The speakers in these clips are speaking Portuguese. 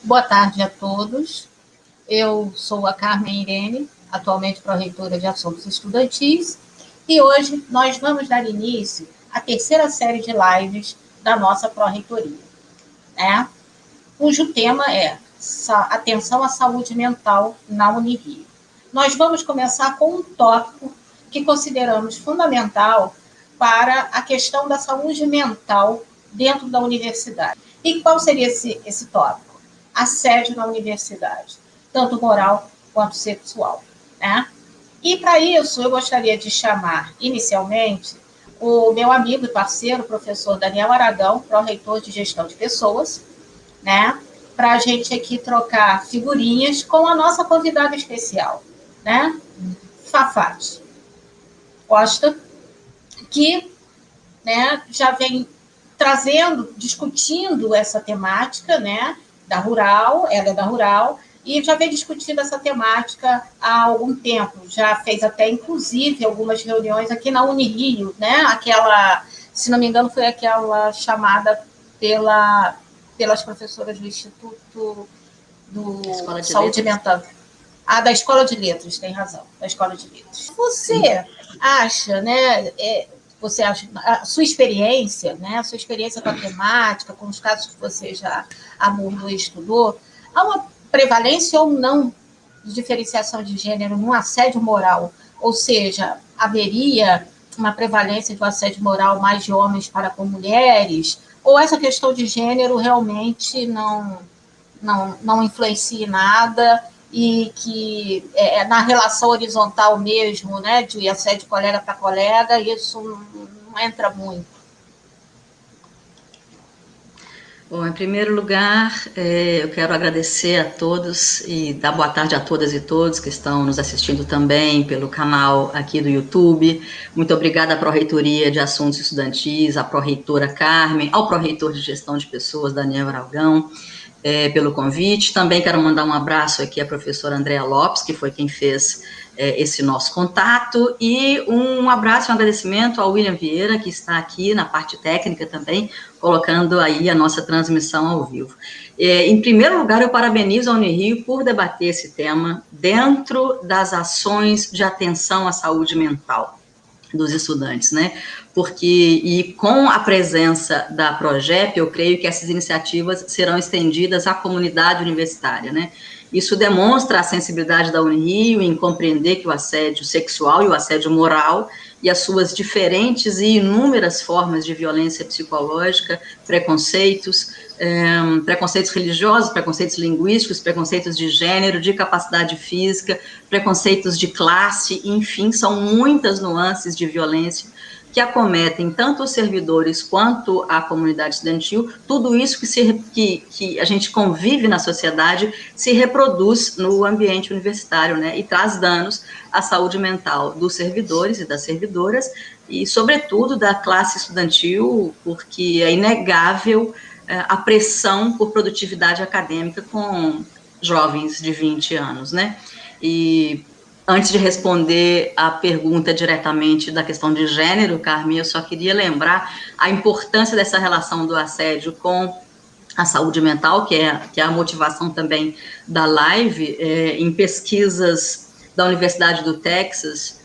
Boa tarde a todos. Eu sou a Carmen Irene, atualmente pró-reitora de Assuntos Estudantis, e hoje nós vamos dar início à terceira série de lives da nossa pró-reitoria, né? Cujo tema é Atenção à Saúde Mental na Unirio. Nós vamos começar com um tópico que consideramos fundamental para a questão da saúde mental dentro da universidade. E qual seria esse tópico? Assédio na universidade, tanto moral quanto sexual, né? E para isso eu gostaria de chamar inicialmente o meu amigo e parceiro, o professor Daniel Aragão, pró-reitor de Gestão de Pessoas, né? Para a gente aqui trocar figurinhas com a nossa convidada especial, né? Fafati Costa, que, né, já vem trazendo, discutindo essa temática, né, da Rural, ela é da Rural, e já vem discutindo essa temática há algum tempo, já fez até, inclusive, algumas reuniões aqui na Unirio, né, aquela, se não me engano, foi aquela chamada pelas professoras do Instituto do Saúde Mental. Da Escola de Letras, tem razão, da Escola de Letras. Você acha, né, você acha, a sua experiência, né, a sua experiência com a temática, com os casos que você já abordou e estudou, há uma prevalência ou não de diferenciação de gênero no assédio moral? Ou seja, haveria uma prevalência de um assédio moral mais de homens para com mulheres? Ou essa questão de gênero realmente não influencia em nada e que na relação horizontal mesmo, né, de assédio colega para colega, isso não entra muito? Bom, em primeiro lugar, eu quero agradecer a todos e dar boa tarde a todas e todos que estão nos assistindo também pelo canal aqui do YouTube. Muito obrigada à Pró-Reitoria de Assuntos Estudantis, à Pró-Reitora Carmen, ao Pró-Reitor de Gestão de Pessoas, Daniel Aragão, pelo convite. Também quero mandar um abraço aqui à professora Andréa Lopes, que foi quem fez esse nosso contato, e um abraço e um agradecimento ao William Vieira, que está aqui na parte técnica também, colocando aí a nossa transmissão ao vivo. Em primeiro lugar, eu parabenizo a Unirio por debater esse tema dentro das ações de atenção à saúde mental dos estudantes, né? Porque, e com a presença da Progep, eu creio que essas iniciativas serão estendidas à comunidade universitária, né? Isso demonstra a sensibilidade da Unirio em compreender que o assédio sexual e o assédio moral e as suas diferentes e inúmeras formas de violência psicológica, preconceitos religiosos, preconceitos linguísticos, preconceitos de gênero, de capacidade física, preconceitos de classe, enfim, são muitas nuances de violência que acometem tanto os servidores quanto a comunidade estudantil. Tudo isso que a gente convive na sociedade se reproduz no ambiente universitário, né, e traz danos à saúde mental dos servidores e das servidoras, e, sobretudo, da classe estudantil, porque é inegável a pressão por produtividade acadêmica com jovens de 20 anos, né? E antes de responder a pergunta diretamente da questão de gênero, Carmen, eu só queria lembrar a importância dessa relação do assédio com a saúde mental, que é a motivação também da live. Em pesquisas da Universidade do Texas,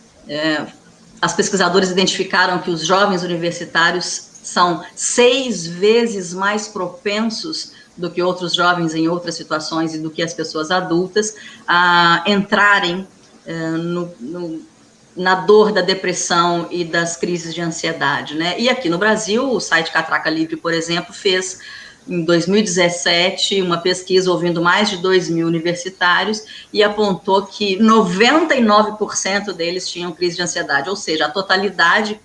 as pesquisadoras identificaram que os jovens universitários são 6 vezes mais propensos do que outros jovens em outras situações e do que as pessoas adultas a entrarem na dor da depressão e das crises de ansiedade, né? E aqui no Brasil, o site Catraca Livre, por exemplo, fez em 2017 uma pesquisa ouvindo mais de 2.000 universitários e apontou que 99% deles tinham crise de ansiedade, ou seja, a totalidade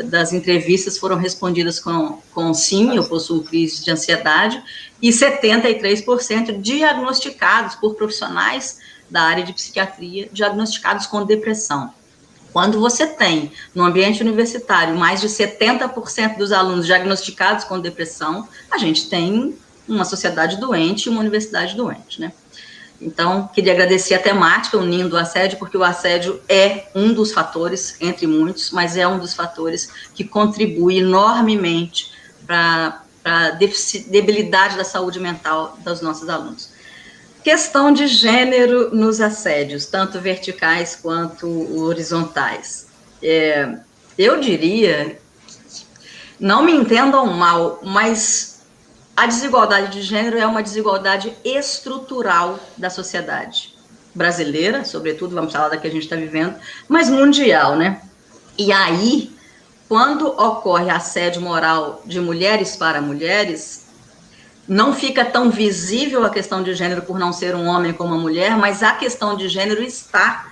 das entrevistas foram respondidas com sim, eu possuo crise de ansiedade, e 73% diagnosticados por profissionais da área de psiquiatria, diagnosticados com depressão. Quando você tem, no ambiente universitário, mais de 70% dos alunos diagnosticados com depressão, a gente tem uma sociedade doente e uma universidade doente, né? Então, queria agradecer a temática unindo o assédio, porque o assédio é um dos fatores, entre muitos, mas é um dos fatores que contribui enormemente para a debilidade da saúde mental dos nossos alunos. Questão de gênero nos assédios, tanto verticais quanto horizontais. Eu diria, não me entendam mal, mas a desigualdade de gênero é uma desigualdade estrutural da sociedade brasileira, sobretudo, vamos falar da que a gente está vivendo, mas mundial, né? E aí, quando ocorre assédio moral de mulheres para mulheres, não fica tão visível a questão de gênero por não ser um homem como uma mulher, mas a questão de gênero está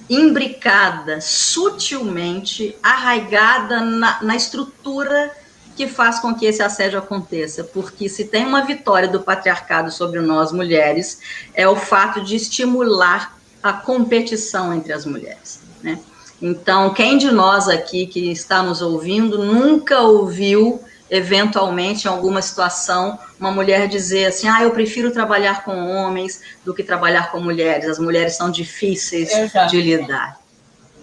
imbricada, sutilmente, arraigada na estrutura que faz com que esse assédio aconteça. Porque se tem uma vitória do patriarcado sobre nós, mulheres, é o fato de estimular a competição entre as mulheres, né? Então, quem de nós aqui que está nos ouvindo nunca ouviu, eventualmente, em alguma situação, uma mulher dizer assim, eu prefiro trabalhar com homens do que trabalhar com mulheres, as mulheres são difíceis de lidar.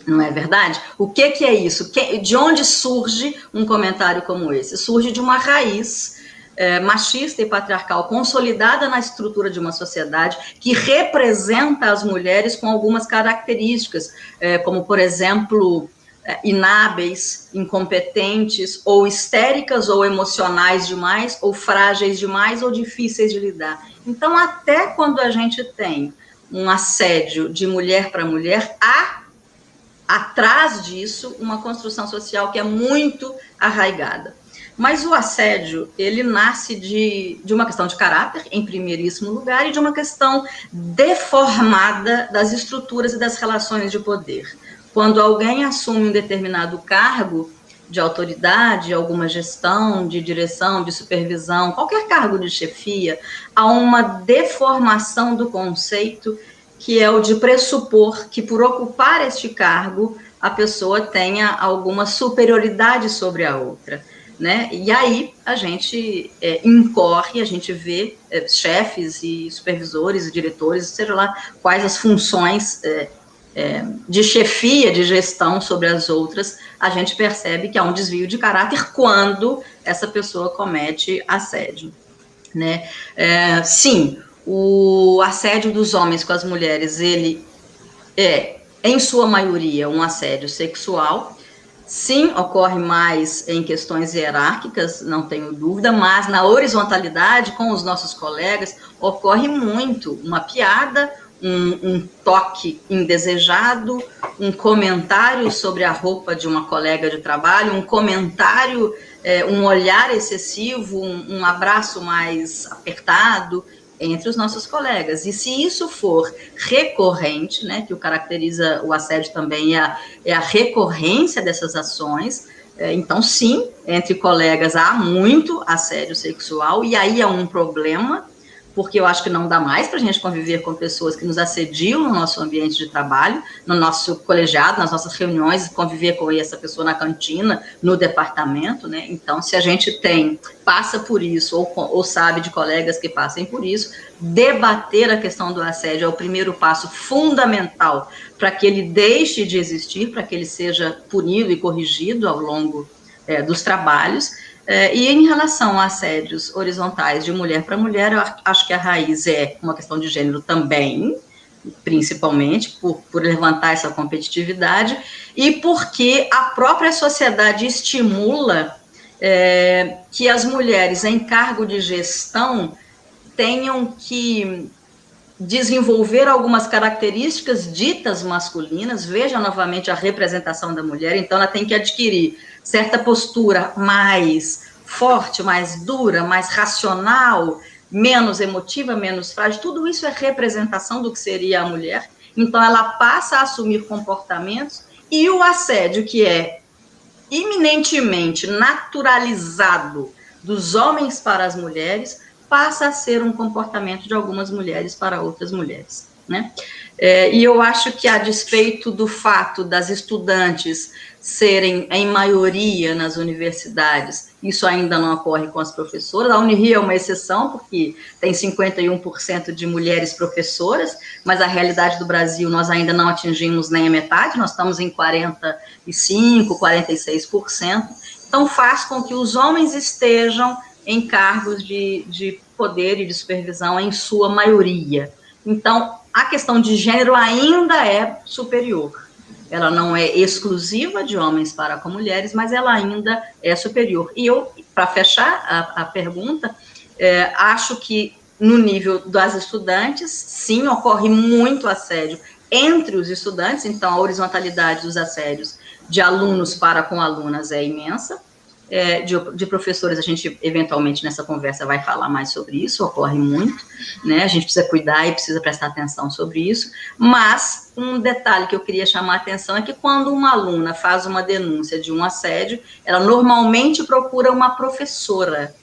Não é verdade? O que é isso? De onde surge um comentário como esse? Surge de uma raiz machista e patriarcal consolidada na estrutura de uma sociedade que representa as mulheres com algumas características, como, por exemplo, inábeis, incompetentes, ou histéricas, ou emocionais demais, ou frágeis demais, ou difíceis de lidar. Então, até quando a gente tem um assédio de mulher para mulher, há atrás disso uma construção social que é muito arraigada. Mas o assédio, ele nasce de uma questão de caráter, em primeiríssimo lugar, e de uma questão deformada das estruturas e das relações de poder. Quando alguém assume um determinado cargo de autoridade, alguma gestão, de direção, de supervisão, qualquer cargo de chefia, há uma deformação do conceito que é o de pressupor que, por ocupar este cargo, a pessoa tenha alguma superioridade sobre a outra, né? E aí a gente incorre, a gente vê chefes e supervisores e diretores, seja lá quais as funções de chefia, de gestão sobre as outras, a gente percebe que há um desvio de caráter quando essa pessoa comete assédio, né? Sim, o assédio dos homens com as mulheres, ele é, em sua maioria, um assédio sexual. Sim, ocorre mais em questões hierárquicas, não tenho dúvida, mas na horizontalidade, com os nossos colegas, ocorre muito uma piada, um toque indesejado, um comentário sobre a roupa de uma colega de trabalho, um comentário, um olhar excessivo, um abraço mais apertado entre os nossos colegas. E se isso for recorrente, né, que o caracteriza o assédio também é a recorrência dessas ações, então sim, entre colegas há muito assédio sexual, e aí é um problema, porque eu acho que não dá mais para a gente conviver com pessoas que nos assediam no nosso ambiente de trabalho, no nosso colegiado, nas nossas reuniões, conviver com essa pessoa na cantina, no departamento, né? Então, se a gente passa por isso, ou sabe de colegas que passem por isso, debater a questão do assédio é o primeiro passo fundamental para que ele deixe de existir, para que ele seja punido e corrigido ao longo dos trabalhos. E em relação a assédios horizontais de mulher para mulher, eu acho que a raiz é uma questão de gênero também, principalmente por levantar essa competitividade, e porque a própria sociedade estimula que as mulheres em cargo de gestão tenham que desenvolver algumas características ditas masculinas. Veja novamente a representação da mulher, então ela tem que adquirir certa postura mais forte, mais dura, mais racional, menos emotiva, menos frágil. Tudo isso é representação do que seria a mulher. Então ela passa a assumir comportamentos, e o assédio, que é eminentemente naturalizado dos homens para as mulheres, passa a ser um comportamento de algumas mulheres para outras mulheres, né? E eu acho que, a despeito do fato das estudantes serem em maioria nas universidades, isso ainda não ocorre com as professoras. A Unirio é uma exceção, porque tem 51% de mulheres professoras, mas a realidade do Brasil nós ainda não atingimos nem a metade, nós estamos em 45%, 46%, então faz com que os homens estejam em cargos de poder e de supervisão em sua maioria. Então, a questão de gênero ainda é superior. Ela não é exclusiva de homens para com mulheres, mas ela ainda é superior. E eu, para fechar a pergunta, acho que no nível das estudantes, sim, ocorre muito assédio entre os estudantes, então a horizontalidade dos assédios de alunos para com alunas é imensa. De professores, a gente eventualmente nessa conversa vai falar mais sobre isso, ocorre muito, né? A gente precisa cuidar e precisa prestar atenção sobre isso, mas um detalhe que eu queria chamar a atenção é que quando uma aluna faz uma denúncia de um assédio, ela normalmente procura uma professora,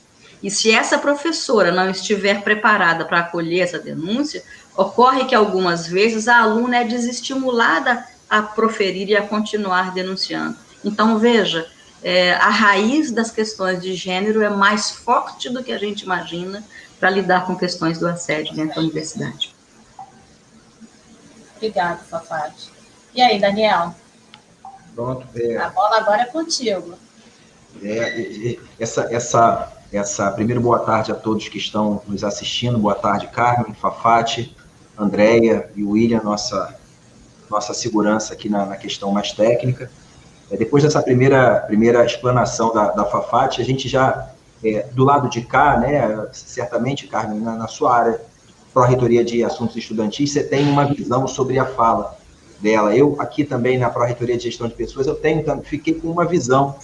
e se essa professora não estiver preparada para acolher essa denúncia, ocorre que algumas vezes a aluna é desestimulada a proferir e a continuar denunciando. Então, veja, a raiz das questões de gênero é mais forte do que a gente imagina para lidar com questões do assédio dentro da universidade. Obrigada, Fafati. E aí, Daniel? Pronto. A bola agora é contigo. Primeiro, boa tarde a todos que estão nos assistindo. Boa tarde, Carmen, Fafati, Andréia e William, nossa segurança aqui na questão mais técnica. Depois dessa primeira explanação da Fafati, a gente já, do lado de cá, né, certamente, Carmen, na sua área, Pró-Reitoria de Assuntos Estudantis, você tem uma visão sobre a fala dela. Eu, aqui também, na Pró-Reitoria de Gestão de Pessoas, fiquei com uma visão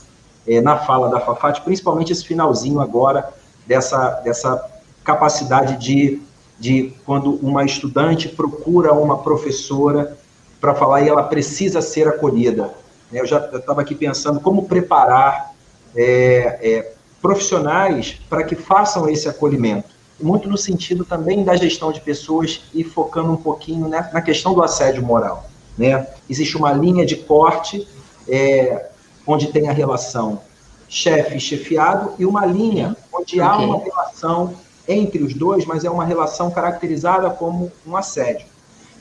na fala da Fafati, principalmente esse finalzinho agora, dessa capacidade de quando uma estudante procura uma professora para falar e ela precisa ser acolhida. Eu já estava aqui pensando como preparar profissionais para que façam esse acolhimento, muito no sentido também da gestão de pessoas e focando um pouquinho, né, na questão do assédio moral. Né? Existe uma linha de corte onde tem a relação chefe e chefiado e uma linha onde há uma relação entre os dois, mas é uma relação caracterizada como um assédio.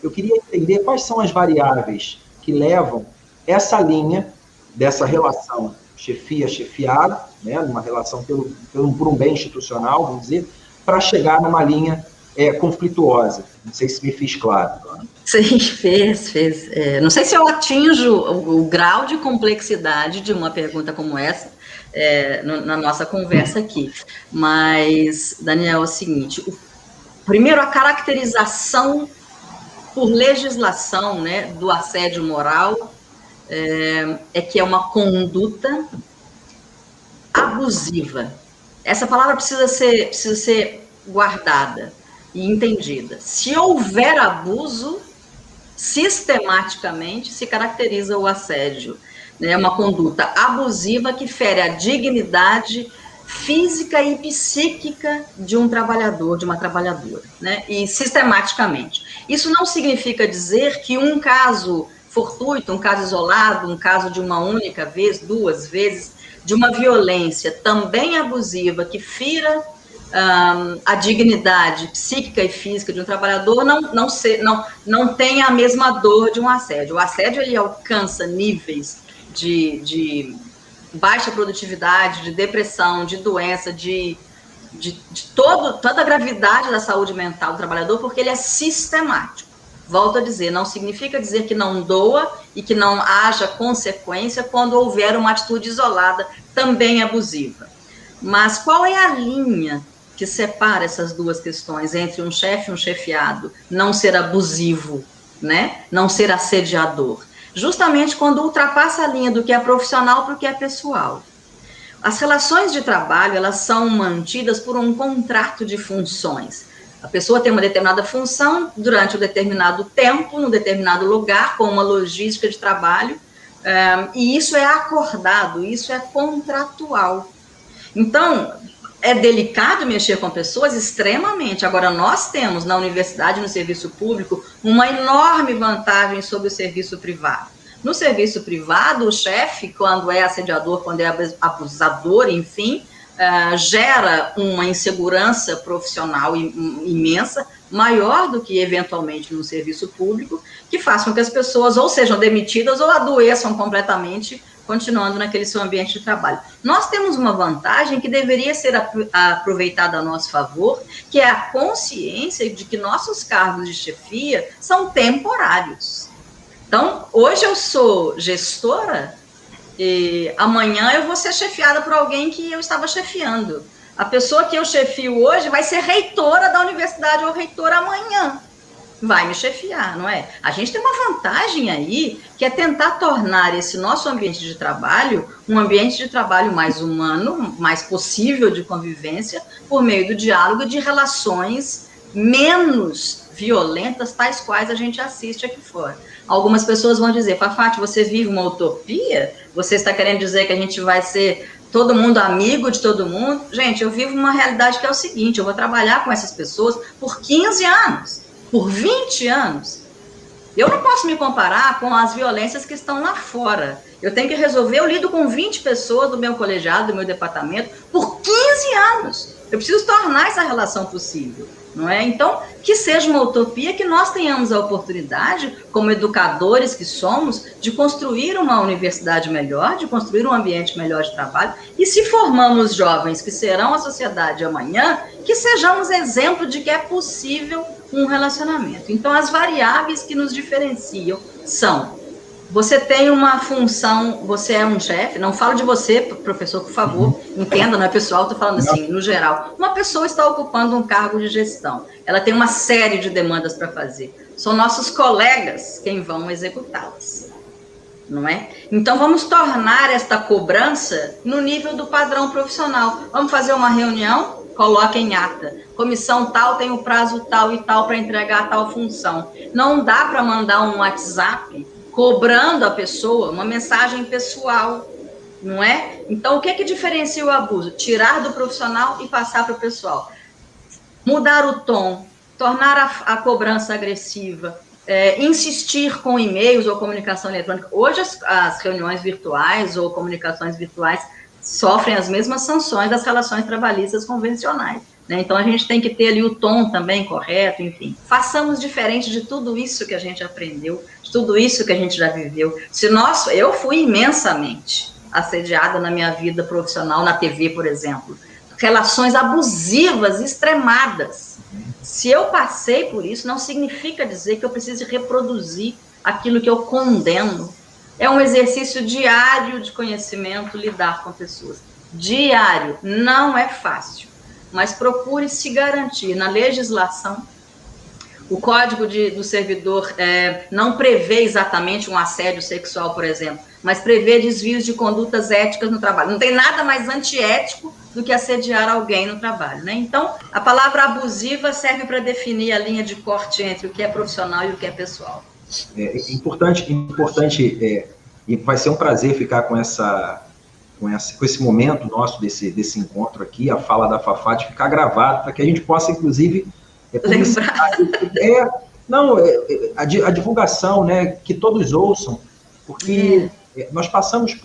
Eu queria entender quais são as variáveis que levam essa linha dessa relação chefia-chefiado, né, uma relação por um bem institucional, vamos dizer, para chegar numa linha conflituosa. Não sei se me fiz claro. Sim, fez. Não sei se eu atinjo o grau de complexidade de uma pergunta como essa na nossa conversa aqui. Mas, Daniel, é o seguinte, primeiro, a caracterização por legislação, né, do assédio moral que é uma conduta abusiva. Essa palavra precisa ser guardada e entendida. Se houver abuso, sistematicamente se caracteriza o assédio. É uma conduta abusiva que fere a dignidade física e psíquica de um trabalhador, de uma trabalhadora, né? E sistematicamente. Isso não significa dizer que um caso fortuito, um caso isolado, um caso de uma única vez, 2 vezes, de uma violência também abusiva que fira a dignidade psíquica e física de um trabalhador não tem a mesma dor de um assédio. O assédio ele alcança níveis de baixa produtividade, de depressão, de doença, de toda a gravidade da saúde mental do trabalhador, porque ele é sistemático. Volto a dizer, não significa dizer que não doa e que não haja consequência quando houver uma atitude isolada também abusiva. Mas qual é a linha que separa essas duas questões entre um chefe e um chefiado não ser abusivo, né? Não ser assediador? Justamente quando ultrapassa a linha do que é profissional para o que é pessoal. As relações de trabalho, elas são mantidas por um contrato de funções. A pessoa tem uma determinada função durante um determinado tempo, num determinado lugar, com uma logística de trabalho, e isso é acordado, isso é contratual. Então, é delicado mexer com pessoas extremamente. Agora, nós temos na universidade, no serviço público, uma enorme vantagem sobre o serviço privado. No serviço privado, o chefe, quando é assediador, quando é abusador, enfim, gera uma insegurança profissional imensa, maior do que eventualmente no serviço público, que faz com que as pessoas ou sejam demitidas ou adoeçam completamente continuando naquele seu ambiente de trabalho. Nós temos uma vantagem que deveria ser aproveitada a nosso favor, que é a consciência de que nossos cargos de chefia são temporários. Então, hoje eu sou gestora e amanhã eu vou ser chefiada por alguém que eu estava chefiando. A pessoa que eu chefio hoje vai ser reitora da universidade ou reitora amanhã. Vai me chefiar, não é? A gente tem uma vantagem aí, que é tentar tornar esse nosso ambiente de trabalho um ambiente de trabalho mais humano, mais possível de convivência, por meio do diálogo e de relações menos violentas, tais quais a gente assiste aqui fora. Algumas pessoas vão dizer, Fafati, você vive uma utopia? Você está querendo dizer que a gente vai ser todo mundo amigo de todo mundo? Gente, eu vivo uma realidade que é o seguinte, eu vou trabalhar com essas pessoas por 15 anos, por 20 anos. Eu não posso me comparar com as violências que estão lá fora. Eu tenho que resolver, eu lido com 20 pessoas do meu colegiado, do meu departamento, por 15 anos. Eu preciso tornar essa relação possível, não é? Então, que seja uma utopia, que nós tenhamos a oportunidade, como educadores que somos, de construir uma universidade melhor, de construir um ambiente melhor de trabalho, e se formamos jovens que serão a sociedade amanhã, que sejamos exemplo de que é possível um relacionamento. Então, as variáveis que nos diferenciam são: você tem uma função, você é um chefe, não falo de você, professor, por favor, entenda, não é pessoal, estou falando assim, no geral. Uma pessoa está ocupando um cargo de gestão, ela tem uma série de demandas para fazer, são nossos colegas quem vão executá-las, não é? Então, vamos tornar esta cobrança no nível do padrão profissional. Vamos fazer uma reunião? Coloca em ata. Comissão tal tem o prazo tal e tal para entregar tal função. Não dá para mandar um WhatsApp cobrando a pessoa uma mensagem pessoal, não é? Então, o que que diferencia o abuso? Tirar do profissional e passar para o pessoal. Mudar o tom, tornar a cobrança agressiva, insistir com e-mails ou comunicação eletrônica. Hoje, as reuniões virtuais ou comunicações virtuais sofrem as mesmas sanções das relações trabalhistas convencionais, né? Então, a gente tem que ter ali o tom também correto, enfim. Façamos diferente de tudo isso que a gente aprendeu, de tudo isso que a gente já viveu. Eu fui imensamente assediada na minha vida profissional, na TV, por exemplo. Relações abusivas, extremadas. Se eu passei por isso, não significa dizer que eu preciso reproduzir aquilo que eu condeno. É um exercício diário de conhecimento lidar com pessoas. Diário, não é fácil, mas procure se garantir. Na legislação, o Código do Servidor não prevê exatamente um assédio sexual, por exemplo, mas prevê desvios de condutas éticas no trabalho. Não tem nada mais antiético do que assediar alguém no trabalho, né? Então, a palavra abusiva serve para definir a linha de corte entre o que é profissional e o que é pessoal. É importante, e vai ser um prazer ficar com esse momento nosso desse encontro aqui, a fala da Fafati, ficar gravado, para que a gente possa, inclusive, a divulgação, né, que todos ouçam, porque nós passamos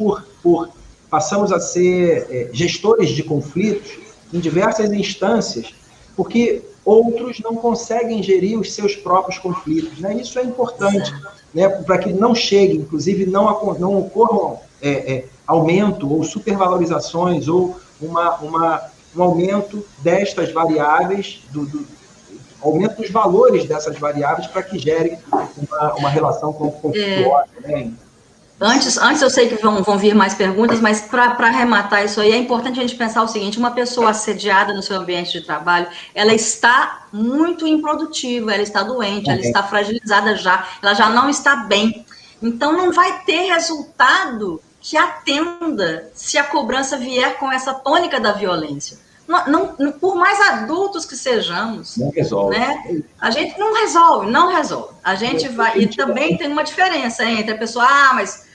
a ser gestores de conflitos em diversas instâncias, porque outros não conseguem gerir os seus próprios conflitos, né? Isso é importante, né, para que não chegue, inclusive não ocorram aumento ou supervalorizações ou um aumento destas variáveis, aumento dos valores dessas variáveis para que gere uma relação conflituosa, né? Antes eu sei que vão vir mais perguntas, mas para arrematar isso aí, é importante a gente pensar o seguinte: uma pessoa assediada no seu ambiente de trabalho, ela está muito improdutiva, ela está doente, ela está fragilizada já, ela já não está bem. Então, não vai ter resultado que atenda se a cobrança vier com essa tônica da violência. Não, por mais adultos que sejamos, não resolve, né? A gente não resolve. A gente vai, e também tem uma diferença entre a pessoa, mas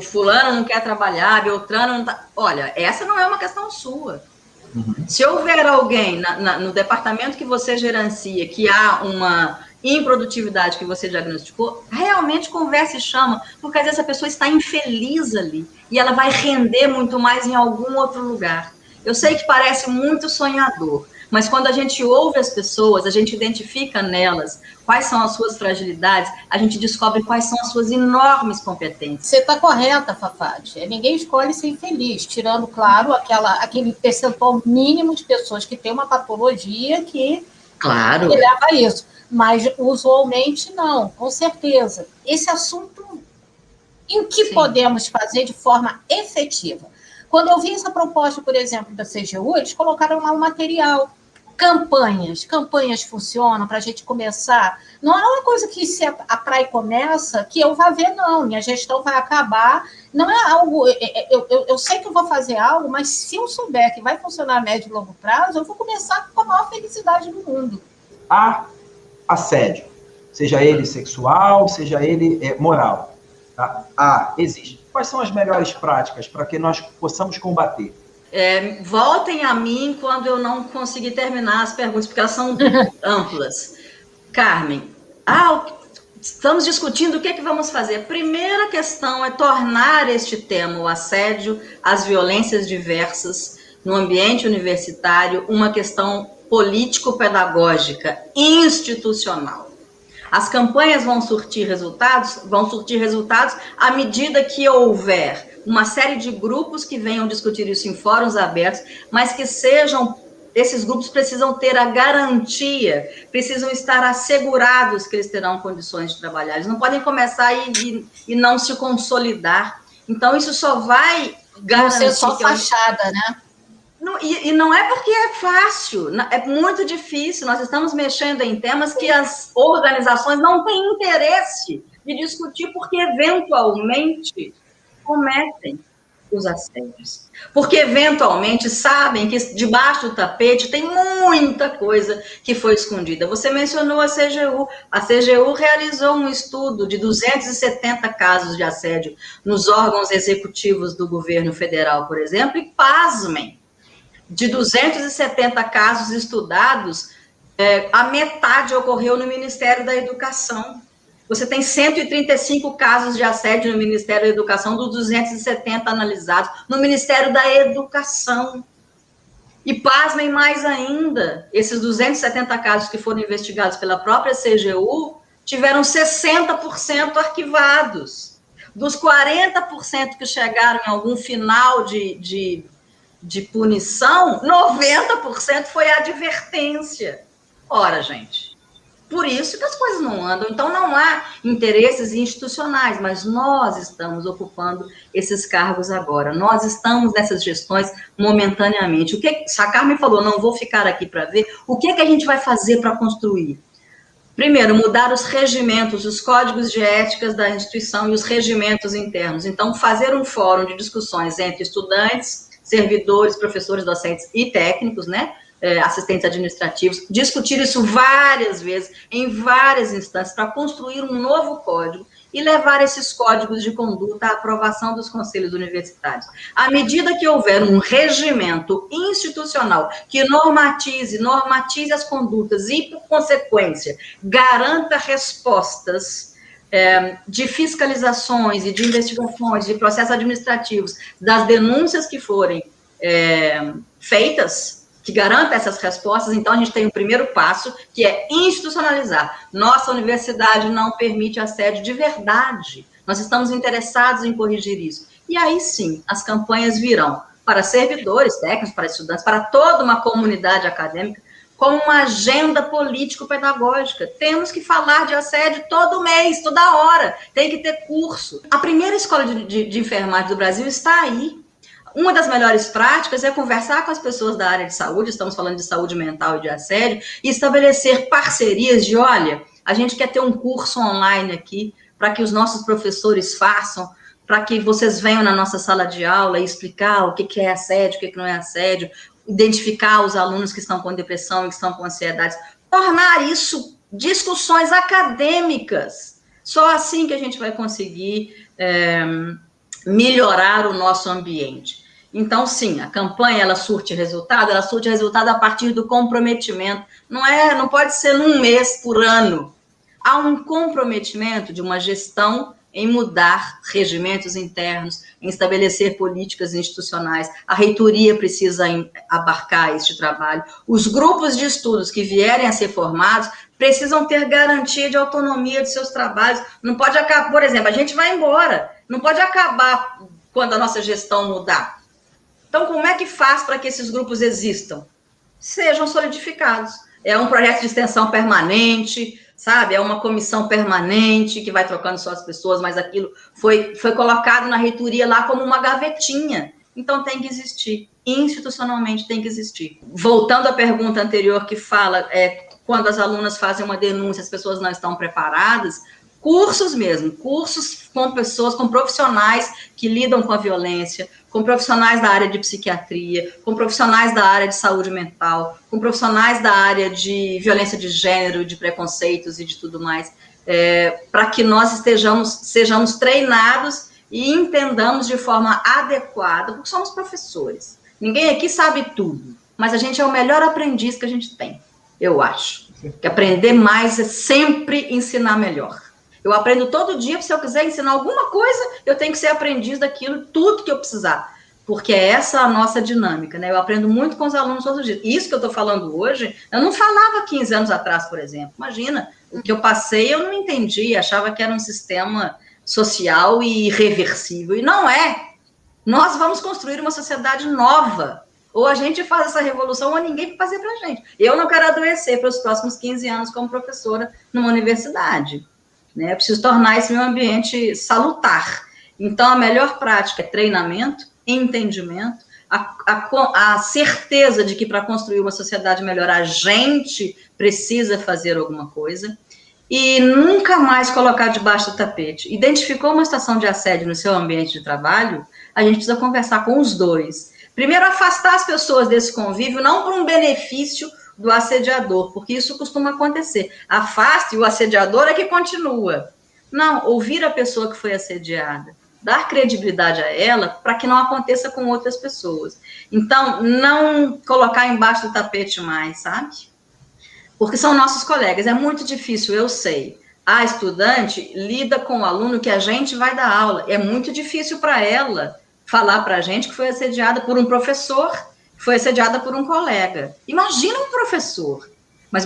fulano não quer trabalhar, Beltrano não tá. Olha, essa não é uma questão sua. Uhum. Se houver alguém no departamento que você gerencia, que há uma improdutividade que você diagnosticou, realmente conversa e chama, porque às vezes a pessoa está infeliz ali, e ela vai render muito mais em algum outro lugar. Eu sei que parece muito sonhador, Mas quando a gente ouve as pessoas, a gente identifica nelas quais são as suas fragilidades, a gente descobre quais são as suas enormes competências. Você está correta, Fafati. Ninguém escolhe ser infeliz, tirando, claro, aquele percentual mínimo de pessoas que têm uma patologia que leva a isso. Mas, usualmente, não, com certeza. Esse assunto, em que podemos fazer de forma efetiva? Quando eu vi essa proposta, por exemplo, da CGU, eles colocaram lá um material. Campanhas funcionam para a gente começar. Não é uma coisa que se a praia começa, que eu vá ver, não. Minha gestão vai acabar. Não é algo... Eu sei que eu vou fazer algo, mas se eu souber que vai funcionar a médio e longo prazo, eu vou começar com a maior felicidade do mundo. Há assédio, seja ele sexual, seja ele moral. Tá? Existe. Quais são as melhores práticas para que nós possamos combater? Voltem a mim quando eu não conseguir terminar as perguntas, porque elas são amplas. Carmen, estamos discutindo o que é que vamos fazer. A primeira questão é tornar este tema, o assédio, as violências diversas no ambiente universitário, uma questão político-pedagógica, institucional. As campanhas vão surtir resultados à medida que houver uma série de grupos que venham discutir isso em fóruns abertos, mas que esses grupos precisam ter a garantia, precisam estar assegurados que eles terão condições de trabalhar. Eles não podem começar e não se consolidar. Então, isso só vai garantir... Não ser só fachada, né? E não é porque é fácil, é muito difícil. Nós estamos mexendo em temas que as organizações não têm interesse de discutir, porque eventualmente cometem os assédios. Porque eventualmente sabem que debaixo do tapete tem muita coisa que foi escondida. Você mencionou a CGU. A CGU realizou um estudo de 270 casos de assédio nos órgãos executivos do governo federal, por exemplo, e pasmem, de 270 casos estudados, a metade ocorreu no Ministério da Educação. Você tem 135 casos de assédio no Ministério da Educação, dos 270 analisados, no Ministério da Educação. E pasmem mais ainda, esses 270 casos que foram investigados pela própria CGU, tiveram 60% arquivados. Dos 40% que chegaram em algum final de punição, 90% foi advertência. Ora, gente, por isso que as coisas não andam. Então, não há interesses institucionais, mas nós estamos ocupando esses cargos agora. Nós estamos nessas gestões momentaneamente. A Carmen falou, não vou ficar aqui para ver. O que a gente vai fazer para construir? Primeiro, mudar os regimentos, os códigos de éticas da instituição e os regimentos internos. Então, fazer um fórum de discussões entre estudantes, servidores, professores, docentes e técnicos, né? Assistentes administrativos, discutir isso várias vezes, em várias instâncias, para construir um novo código e levar esses códigos de conduta à aprovação dos conselhos universitários. À medida que houver um regimento institucional que normatize as condutas e, por consequência, garanta respostas de fiscalizações e de investigações, de processos administrativos, das denúncias que forem feitas, que garanta essas respostas, então a gente tem o primeiro passo, que é institucionalizar. Nossa universidade não permite assédio de verdade. Nós estamos interessados em corrigir isso. E aí sim, as campanhas virão para servidores, técnicos, para estudantes, para toda uma comunidade acadêmica, como uma agenda político-pedagógica. Temos que falar de assédio todo mês, toda hora. Tem que ter curso. A primeira escola de enfermagem do Brasil está aí. Uma das melhores práticas é conversar com as pessoas da área de saúde, estamos falando de saúde mental e de assédio, e estabelecer parcerias de, olha, a gente quer ter um curso online aqui, para que os nossos professores façam, para que vocês venham na nossa sala de aula e explicar o que é assédio, o que não é assédio, identificar os alunos que estão com depressão e que estão com ansiedade, tornar isso discussões acadêmicas. Só assim que a gente vai conseguir melhorar o nosso ambiente. Então, sim, a campanha, ela surte resultado a partir do comprometimento. Não pode ser num mês por ano. Há um comprometimento de uma gestão em mudar regimentos internos, em estabelecer políticas institucionais. A reitoria precisa abarcar este trabalho. Os grupos de estudos que vierem a ser formados precisam ter garantia de autonomia de seus trabalhos. Não pode acabar, por exemplo, a gente vai embora, não pode acabar quando a nossa gestão mudar. Então, como é que faz para que esses grupos existam? Sejam solidificados. É um projeto de extensão permanente, sabe? É uma comissão permanente que vai trocando só as pessoas, mas aquilo foi colocado na reitoria lá como uma gavetinha. Então, tem que existir. Institucionalmente, tem que existir. Voltando à pergunta anterior que fala quando as alunas fazem uma denúncia, as pessoas não estão preparadas, cursos mesmo, cursos com pessoas, com profissionais que lidam com a violência, com profissionais da área de psiquiatria, com profissionais da área de saúde mental, com profissionais da área de violência de gênero, de preconceitos e de tudo mais, para que nós sejamos treinados e entendamos de forma adequada, porque somos professores. Ninguém aqui sabe tudo, mas a gente é o melhor aprendiz que a gente tem, eu acho. Que aprender mais é sempre ensinar melhor. Eu aprendo todo dia, se eu quiser ensinar alguma coisa, eu tenho que ser aprendiz daquilo, tudo que eu precisar. Porque é essa a nossa dinâmica, né? Eu aprendo muito com os alunos todos os dias. Isso que eu estou falando hoje, eu não falava 15 anos atrás, por exemplo. Imagina, o que eu passei, eu não entendi, achava que era um sistema social e irreversível. E não é. Nós vamos construir uma sociedade nova. Ou a gente faz essa revolução, ou ninguém vai fazer para a gente. Eu não quero adoecer para os próximos 15 anos como professora numa universidade. Né? Eu preciso tornar esse meu ambiente salutar. Então, a melhor prática é treinamento, entendimento, a certeza de que para construir uma sociedade melhor a gente precisa fazer alguma coisa e nunca mais colocar debaixo do tapete. Identificou uma situação de assédio no seu ambiente de trabalho, a gente precisa conversar com os dois. Primeiro, afastar as pessoas desse convívio, não por um benefício do assediador, porque isso costuma acontecer. Afaste, o assediador é que continua. Não, ouvir a pessoa que foi assediada, dar credibilidade a ela para que não aconteça com outras pessoas. Então, não colocar embaixo do tapete mais, sabe? Porque são nossos colegas. É muito difícil, eu sei. A estudante lida com o aluno que a gente vai dar aula. É muito difícil para ela falar para a gente que foi assediada por um professor, foi assediada por um colega. Imagina um professor. Mas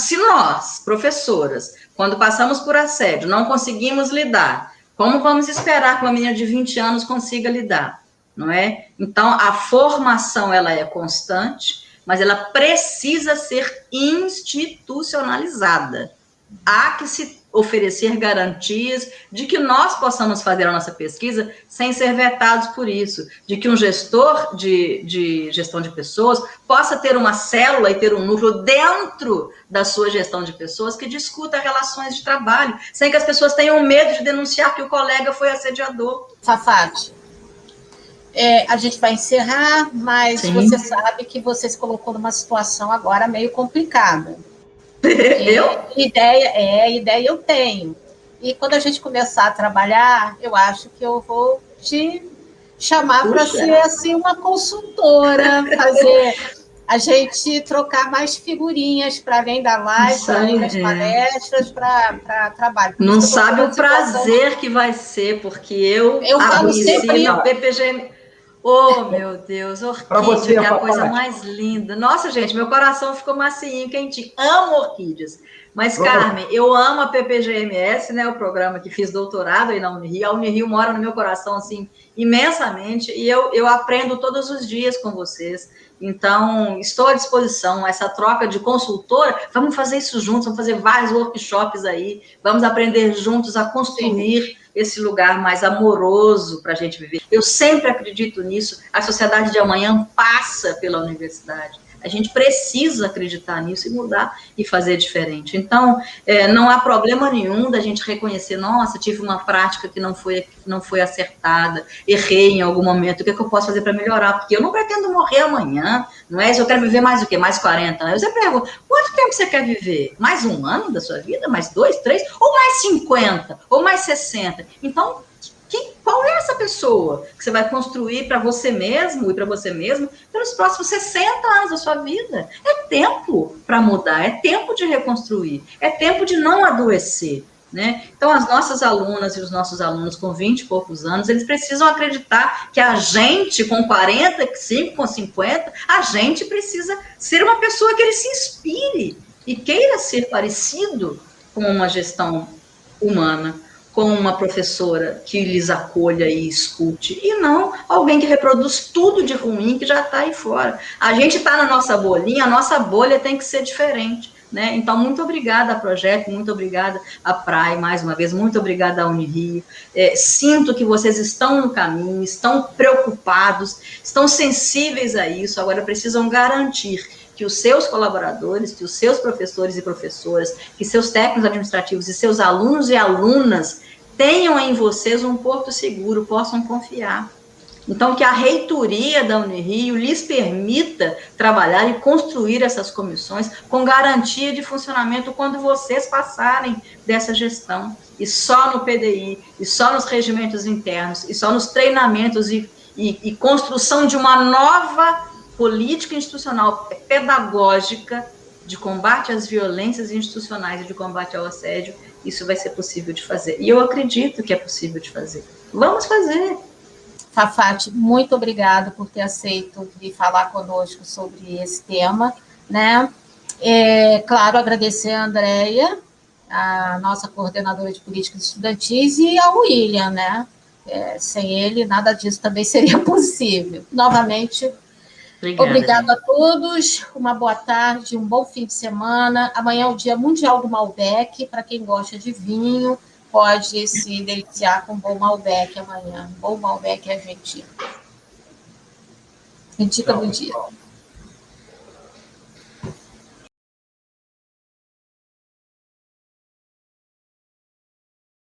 se nós, professoras, quando passamos por assédio, não conseguimos lidar, como vamos esperar que uma menina de 20 anos consiga lidar? Não é? Então, a formação ela é constante, mas ela precisa ser institucionalizada. Há que se oferecer garantias de que nós possamos fazer a nossa pesquisa sem ser vetados por isso, de que um gestor de gestão de pessoas possa ter uma célula e ter um núcleo dentro da sua gestão de pessoas que discuta relações de trabalho, sem que as pessoas tenham medo de denunciar que o colega foi assediador. Fafati, a gente vai encerrar, mas sim, você sabe que você se colocou numa situação agora meio complicada. Ideia eu tenho. E quando a gente começar a trabalhar, eu acho que eu vou te chamar para ser assim, uma consultora, fazer a gente trocar mais figurinhas para além da live, para além das palestras, para trabalho. Não sabe o prazer que vai ser, porque eu falo sempre a PPGM. Oh, meu Deus, orquídea, que é a coisa mais linda. Nossa, gente, meu coração ficou macinho, quentinho. Amo orquídeas. Mas, Carmen, eu amo a PPGMS, né, o programa que fiz doutorado aí na Unirio. A Unirio mora no meu coração, assim, imensamente, e eu aprendo todos os dias com vocês. Então, estou à disposição, essa troca de consultora, vamos fazer isso juntos, vamos fazer vários workshops aí, vamos aprender juntos a construir esse lugar mais amoroso para a gente viver. Eu sempre acredito nisso, a sociedade de amanhã passa pela universidade. A gente precisa acreditar nisso e mudar e fazer diferente. Então, não há problema nenhum da gente reconhecer, nossa, tive uma prática que não foi acertada, errei em algum momento, o que é que eu posso fazer para melhorar? Porque eu não pretendo morrer amanhã, não é? Se eu quero viver mais o quê? Mais 40 anos? Eu pergunto, quanto tempo você quer viver? Mais um ano da sua vida? Mais 2, 3? Ou mais 50? Ou mais 60? Então, qual é essa pessoa que você vai construir para você mesmo e para você mesmo pelos próximos 60 anos da sua vida? É tempo para mudar, é tempo de reconstruir, é tempo de não adoecer, né? Então, as nossas alunas e os nossos alunos com 20 e poucos anos, eles precisam acreditar que a gente, com 45, com 50, a gente precisa ser uma pessoa que ele se inspire e queira ser parecido com uma gestão humana, com uma professora que lhes acolha e escute, e não alguém que reproduz tudo de ruim que já está aí fora. A gente está na nossa bolinha, a nossa bolha tem que ser diferente, né? Então, muito obrigada a Projeto, muito obrigada a PRAE, mais uma vez, muito obrigada à Unirio. Sinto que vocês estão no caminho, estão preocupados, estão sensíveis a isso, agora precisam garantir que os seus colaboradores, que os seus professores e professoras, que seus técnicos administrativos e seus alunos e alunas tenham em vocês um porto seguro, possam confiar. Então, que a reitoria da Unirio lhes permita trabalhar e construir essas comissões com garantia de funcionamento quando vocês passarem dessa gestão. E só no PDI, e só nos regimentos internos, e só nos treinamentos e construção de uma nova política institucional pedagógica de combate às violências institucionais e de combate ao assédio, isso vai ser possível de fazer. E eu acredito que é possível de fazer. Vamos fazer. Fafati, muito obrigada por ter aceito vir falar conosco sobre esse tema, né? Claro, agradecer a Andréia, a nossa coordenadora de políticas estudantis, e ao William, né? Sem ele, nada disso também seria possível. Novamente, obrigada a todos, uma boa tarde, um bom fim de semana. Amanhã é o Dia Mundial do Malbec, para quem gosta de vinho, pode se deliciar com um bom Malbec amanhã. Bom Malbec argentino. Dica do dia.